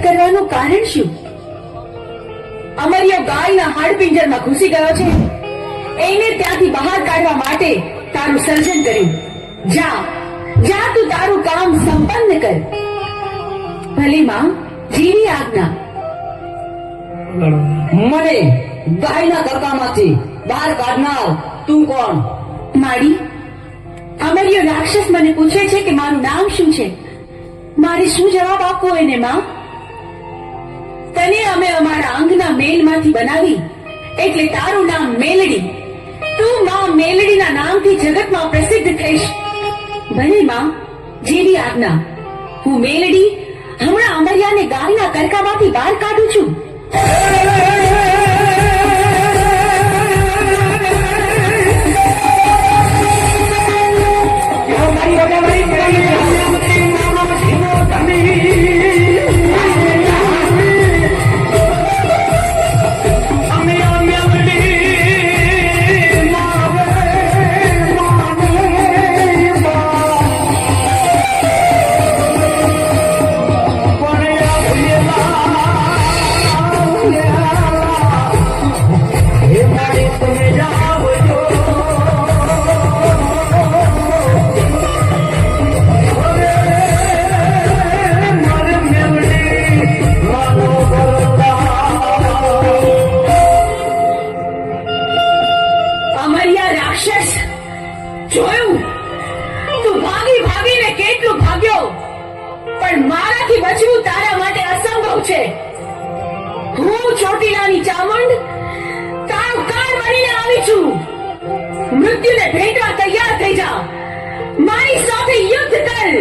કરવાનું કારણ શું? અમરિયો ગાયના હાડપિંજરમાં ઘૂસી ગયો છે. એને ત્યાંથી બહાર કાઢવા માટે તારું સર્જન કર્યું. જા જા, તું તારું કામ સંપન્ન કર. ભલે માં, જેવી આજ્ઞા. મને ગાયના કરકામાંથી બહાર કાઢનાર તું કોણ? માડી, અમરિયો રાક્ષસ મને પૂછે છે કે મારું નામ શું છે. મારે શું જવાબ આપવો એને માં? તને અમે અમારા અંગના મેલમાંથી બનાવી, એટલે તારું નામ મેલડી. તું માં મેલડીના નામથી જગતમાં પ્રસિદ્ધ થઈશ. ભલે માં, જેવી આજ્ઞા. હું મેલડી હમણાં અમરિયાને ગાયના કરકામાંથી બહાર કાઢું છું. જોયું, તું ભાગી ભાગીને કેટલું ભાગ્યો, પણ મારાથી બચવું તારા માટે અસંભવ છે. હું ચોટીલાની ચામુંડ તારું કાળ બનીને આવી છું. મૃત્યુને ભેટવા તૈયાર થઈ જા. મારી સાથે યુદ્ધ કર.